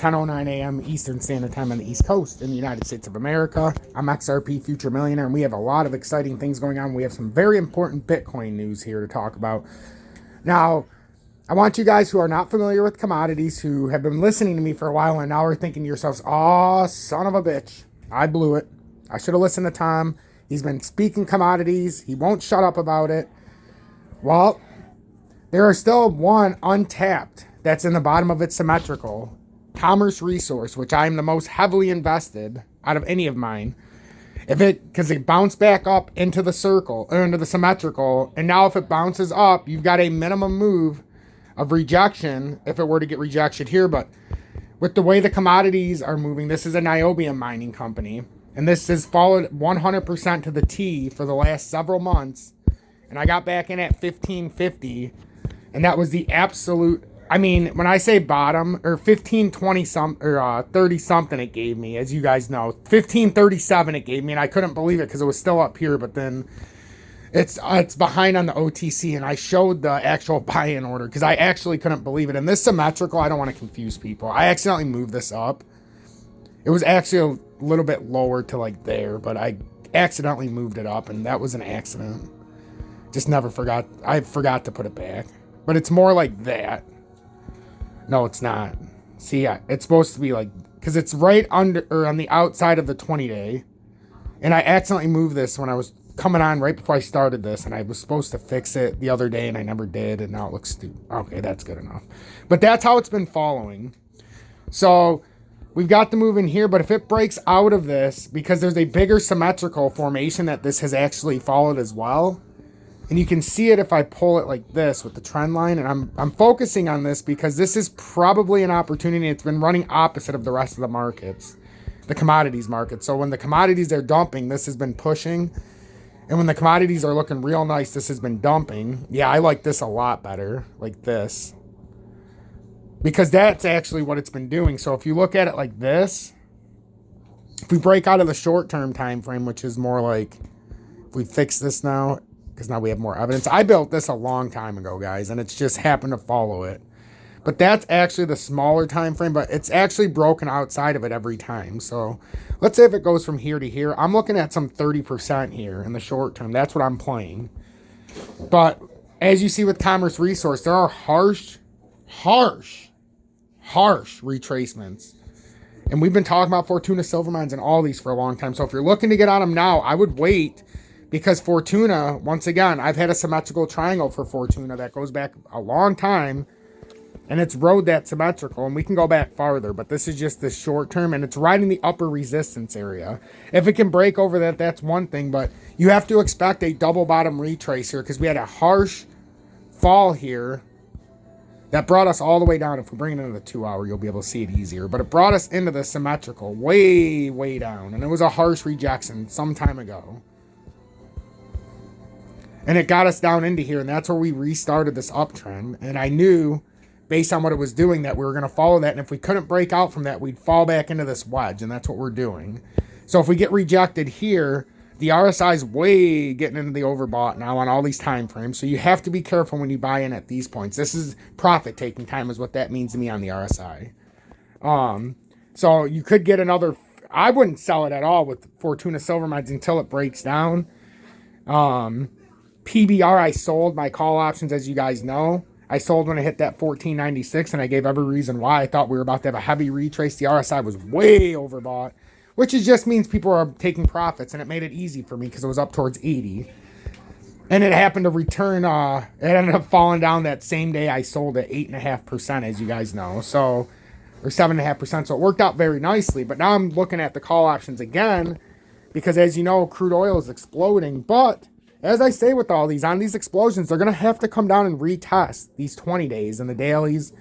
10:09 a.m. Eastern Standard Time on the East Coast in the United States of America. I'm XRP Future Millionaire, and we have a lot of exciting things going on. We have some very important Bitcoin news here to talk about. Now, I want you guys who are not familiar with commodities, who have been listening to me for a while and now are thinking to yourselves, "Oh, son of a bitch, I blew it. I should have listened to Tom. He's been speaking commodities. He won't shut up about it." Well, there are still one untapped that's in the bottom of its symmetrical commerce resource, which I'm the most heavily invested out of any of mine. Because it bounced back up into the circle, or into the symmetrical, and now if it bounces up, you've got a minimum move of rejection if it were to get rejection here. But with the way the commodities are moving, this is a niobium mining company, and this has followed 100% to the T for the last several months. And I got back in at 1550, and that was the absolute, I mean, when I say bottom, or 1520 something, or 30 something it gave me, as you guys know, 1537 it gave me, and I couldn't believe it because it was still up here, but then it's behind on the OTC, and I showed the actual buy-in order because I actually couldn't believe it. And this symmetrical, I don't want to confuse people. I accidentally moved this up. It was actually a little bit lower to like there, but I accidentally moved it up, and that was an accident. Just never forgot. I forgot to put it back. But it's more like that. No, it's not. See, it's supposed to be like, because it's right under, or on the outside of the 20-day. And I accidentally moved this when I was coming on right before I started this, and I was supposed to fix it the other day, and I never did, and now it looks stupid. Okay, that's good enough. But that's how it's been following. So we've got the move in here, but if it breaks out of this, because there's a bigger symmetrical formation that this has actually followed as well, and you can see it if I pull it like this with the trend line, and I'm focusing on this because this is probably an opportunity. It's been running opposite of the rest of the markets, the commodities market. So when the commodities are dumping, this has been pushing. And when the commodities are looking real nice, this has been dumping. Yeah, I like this a lot better, like this. Because that's actually what it's been doing. So if you look at it like this, if we break out of the short-term time frame, which is more like, if we fix this now, because now we have more evidence. I built this a long time ago, guys, and it's just happened to follow it. But that's actually the smaller time frame, but it's actually broken outside of it every time. So let's say if it goes from here to here, I'm looking at some 30% here in the short term. That's what I'm playing. But as you see with Commerce Resource, there are harsh retracements. And we've been talking about Fortuna Silver Mines and all these for a long time. So if you're looking to get on them now, I would wait. Because Fortuna, once again, I've had a symmetrical triangle for Fortuna that goes back a long time. And it's rode that symmetrical. And we can go back farther. But this is just the short term. And it's right in the upper resistance area. If it can break over that, that's one thing. But you have to expect a double bottom retrace here. Because we had a harsh fall here. That brought us all the way down. If we bring it into the 2 hour, you'll be able to see it easier. But it brought us into the symmetrical. Way, way down. And it was a harsh rejection some time ago. And it got us down into here, and that's where we restarted this uptrend. And I knew, based on what it was doing, that we were going to follow that. And if we couldn't break out from that, we'd fall back into this wedge, and that's what we're doing. So if we get rejected here, the RSI is way getting into the overbought now on all these time frames. So you have to be careful when you buy in at these points. This is profit-taking time is what that means to me on the RSI. So you could get another... I wouldn't sell it at all with Fortuna Silver Mines until it breaks down. PBR, I sold my call options, as you guys know. I sold when I hit that 1496, and I gave every reason why. I thought we were about to have a heavy retrace. The RSI was way overbought, which just means people are taking profits, and it made it easy for me because it was up towards 80. And it happened to return, it ended up falling down that same day I sold at 8.5%, as you guys know. So, or 7.5%. So it worked out very nicely. But now I'm looking at the call options again because, as you know, crude oil is exploding. But as I say with all these, on these explosions, they're going to have to come down and retest these 20 days and the dailies.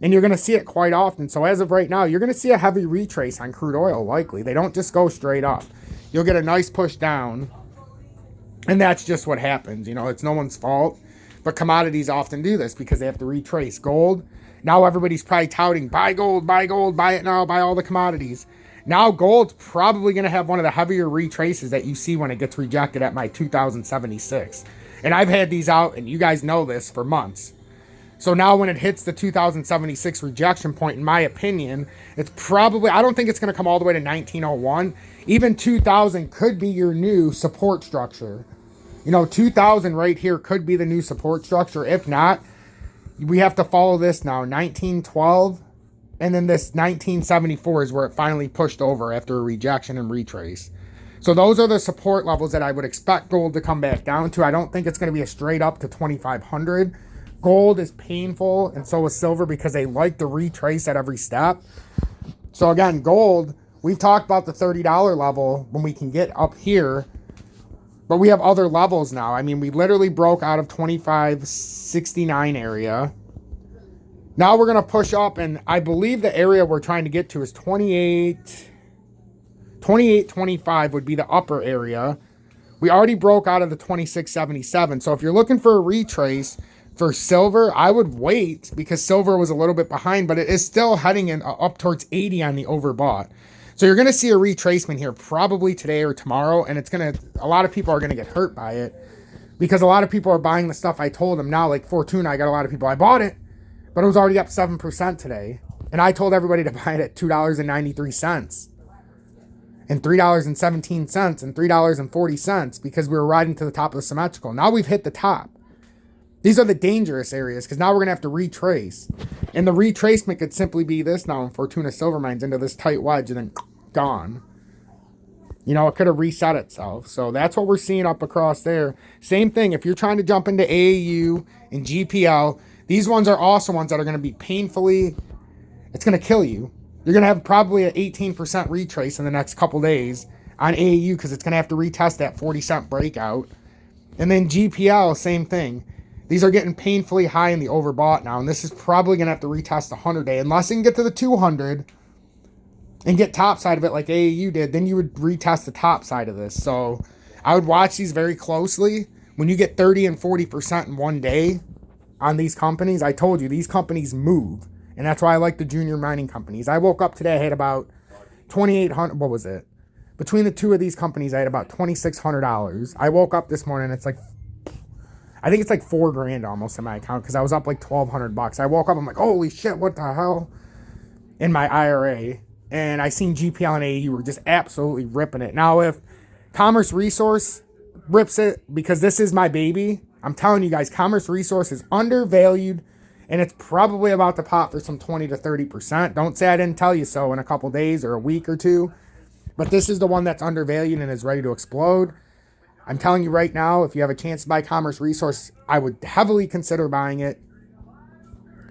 And you're going to see it quite often. So as of right now, you're going to see a heavy retrace on crude oil, likely. They don't just go straight up. You'll get a nice push down. And that's just what happens. You know, it's no one's fault. But commodities often do this because they have to retrace. Gold, now everybody's probably touting, buy gold, buy it now, buy all the commodities. Now gold's probably going to have one of the heavier retraces that you see when it gets rejected at my 2076. And I've had these out, and you guys know this, for months. So now when it hits the 2076 rejection point, in my opinion, it's probably, I don't think it's going to come all the way to 1901. Even 2000 could be your new support structure. 2000 right here could be the new support structure. If not, we have to follow this now. 1912, and then this 1974 is where it finally pushed over after a rejection and retrace. So those are the support levels that I would expect gold to come back down to. I don't think it's going to be a straight up to 2,500. Gold is painful, and so is silver, because they like to retrace at every step. So again, gold, we've talked about the $30 level when we can get up here, but we have other levels now. I mean, we literally broke out of 2569 area. Now we're going to push up, and I believe the area we're trying to get to is 2825 would be the upper area. We already broke out of the 2677. So if you're looking for a retrace for silver, I would wait, because silver was a little bit behind, but it is still heading in up towards 80 on the overbought. So you're going to see a retracement here probably today or tomorrow, and a lot of people are going to get hurt by it, because a lot of people are buying the stuff I told them now. Like Fortuna, I got a lot of people, I bought it, but it was already up 7% today. And I told everybody to buy it at $2.93 and $3.17 and $3.40 because we were riding to the top of the symmetrical. Now we've hit the top. These are the dangerous areas, because now we're going to have to retrace. And the retracement could simply be this now in Fortuna Silver Mines into this tight wedge and then gone. It could have reset itself. So that's what we're seeing up across there. Same thing, if you're trying to jump into AAU and GPL, these ones are also ones that are going to be painfully, it's going to kill you. You're going to have probably an 18% retrace in the next couple days on AAU, because it's going to have to retest that 40-cent breakout. And then GPL, same thing. These are getting painfully high in the overbought now, and this is probably going to have to retest the 100-day. Unless you can get to the 200 and get top side of it like AAU did, then you would retest the top side of this. So I would watch these very closely. When you get 30 and 40% in one day on these companies, I told you, these companies move. And that's why I like the junior mining companies. I woke up today, I had about $2,800, what was it? Between the two of these companies, I had about $2,600. I woke up this morning, I think it's like $4,000 almost in my account, because I was up like $1,200. I woke up, I'm like, holy shit, what the hell? In my IRA. And I seen GPL and AU were just absolutely ripping it. Now, if Commerce Resource rips it, because this is my baby, I'm telling you guys, Commerce Resource is undervalued, and it's probably about to pop for some 20 to 30%. Don't say I didn't tell you so in a couple days or a week or two. But this is the one that's undervalued and is ready to explode. I'm telling you right now, if you have a chance to buy Commerce Resource, I would heavily consider buying it.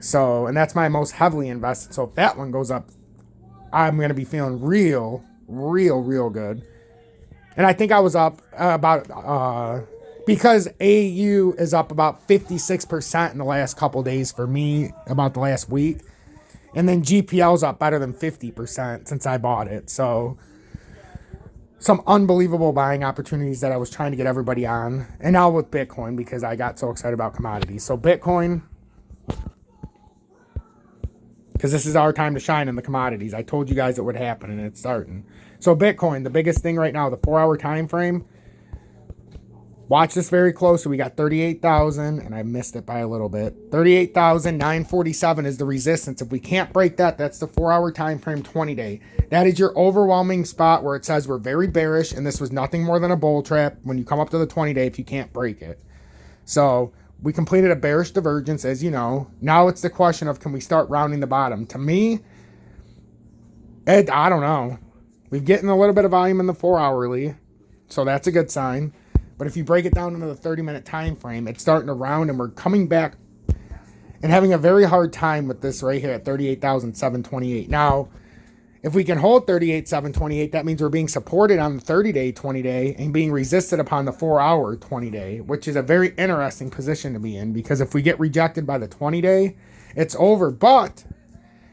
So, and that's my most heavily invested. So if that one goes up, I'm going to be feeling real good. And I think I was up because AU is up about 56% in the last couple days for me, about the last week. And then GPL's up better than 50% since I bought it. So some unbelievable buying opportunities that I was trying to get everybody on. And now with Bitcoin, because I got so excited about commodities. So Bitcoin, because this is our time to shine in the commodities. I told you guys it would happen, and it's starting. So Bitcoin, the biggest thing right now, the 4-hour time frame. Watch this very closely. We got 38,000, and I missed it by a little bit. 38,947 is the resistance. If we can't break that, that's the 4-hour time frame, 20-day. That is your overwhelming spot where it says we're very bearish, and this was nothing more than a bull trap when you come up to the 20-day if you can't break it. So we completed a bearish divergence, as you know. Now it's the question of, can we start rounding the bottom? To me, I don't know. We're getting a little bit of volume in the 4-hourly, so that's a good sign. But if you break it down into the 30-minute time frame, it's starting to round, and we're coming back and having a very hard time with this right here at 38,728. Now, if we can hold 38,728, that means we're being supported on the 30-day, 20-day, and being resisted upon the 4-hour, 20-day, which is a very interesting position to be in, because if we get rejected by the 20-day, it's over. But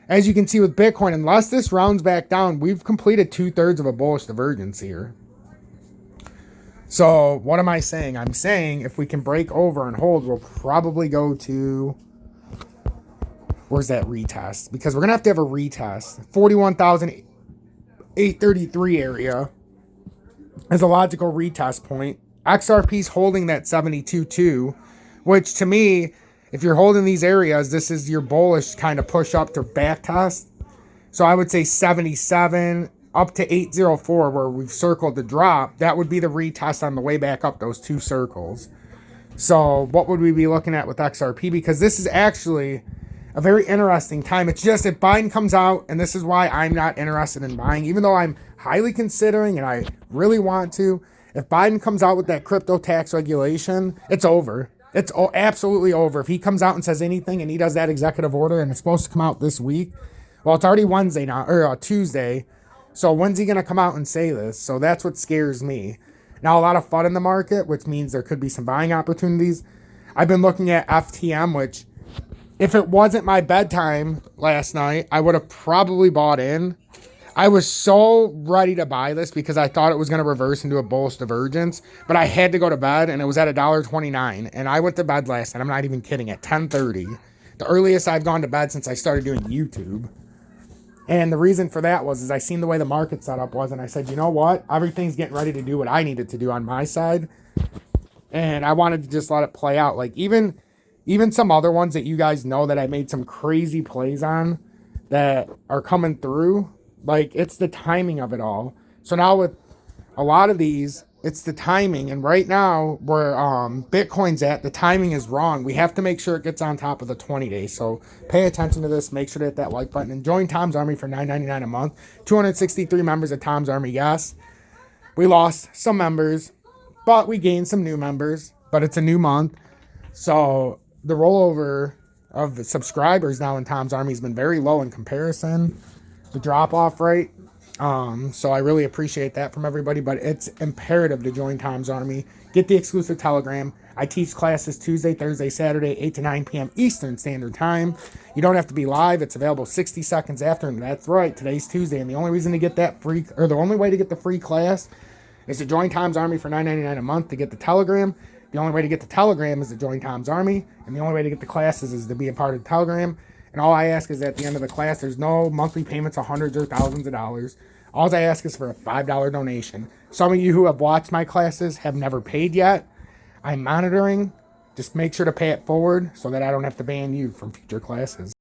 as you can see with Bitcoin, unless this rounds back down, we've completed 2/3 of a bullish divergence here. So what am I saying? I'm saying if we can break over and hold, we'll probably go to, where's that retest? Because we're going to have a retest. 41,833 area is a logical retest point. XRP's holding that 72.2, which to me if you're holding these areas, this is your bullish kind of push up to back test. So I would say 77 up to 804 where we've circled the drop. That would be the retest on the way back up those two circles. So what would we be looking at with XRP? Because this is actually a very interesting time. It's just if Biden comes out, and this is why I'm not interested in buying, even though I'm highly considering and I really want to. If Biden comes out with that crypto tax regulation, it's over. It's absolutely over. If he comes out and says anything and he does that executive order and it's supposed to come out this week, well, it's already Wednesday now, or Tuesday. So when's he going to come out and say this? So that's what scares me. Now, a lot of FUD in the market, which means there could be some buying opportunities. I've been looking at FTM, which if it wasn't my bedtime last night, I would have probably bought in. I was so ready to buy this because I thought it was going to reverse into a bullish divergence, but I had to go to bed, and it was at $1.29, and I went to bed last night. I'm not even kidding, at 10:30. The earliest I've gone to bed since I started doing YouTube. And the reason for that was I seen the way the market setup was, and I said, you know what? Everything's getting ready to do what I needed to do on my side, and I wanted to just let it play out. Like even some other ones that you guys know that I made some crazy plays on that are coming through. Like, it's the timing of it all. So now with a lot of these, it's the timing. And right now, where Bitcoin's at, the timing is wrong. We have to make sure it gets on top of the 20 days. So pay attention to this. Make sure to hit that like button. And join Tom's Army for $9.99 a month. 263 members of Tom's Army, yes. We lost some members, but we gained some new members. But it's a new month. So the rollover of the subscribers now in Tom's Army has been very low in comparison. The drop-off rate. So I really appreciate that from everybody, but it's imperative to join Tom's Army. Get the exclusive Telegram. I teach classes Tuesday, Thursday, Saturday, 8 to 9 p.m. Eastern Standard Time. You don't have to be live. It's available 60 seconds after, and that's right. Today's Tuesday, and the only reason to get that free, or the only way to get the free class is to join Tom's Army for $9.99 a month to get the Telegram. The only way to get the Telegram is to join Tom's Army, and the only way to get the classes is to be a part of the Telegram. And all I ask is at the end of the class, there's no monthly payments of hundreds or thousands of dollars. All I ask is for a $5 donation. Some of you who have watched my classes have never paid yet. I'm monitoring. Just make sure to pay it forward so that I don't have to ban you from future classes.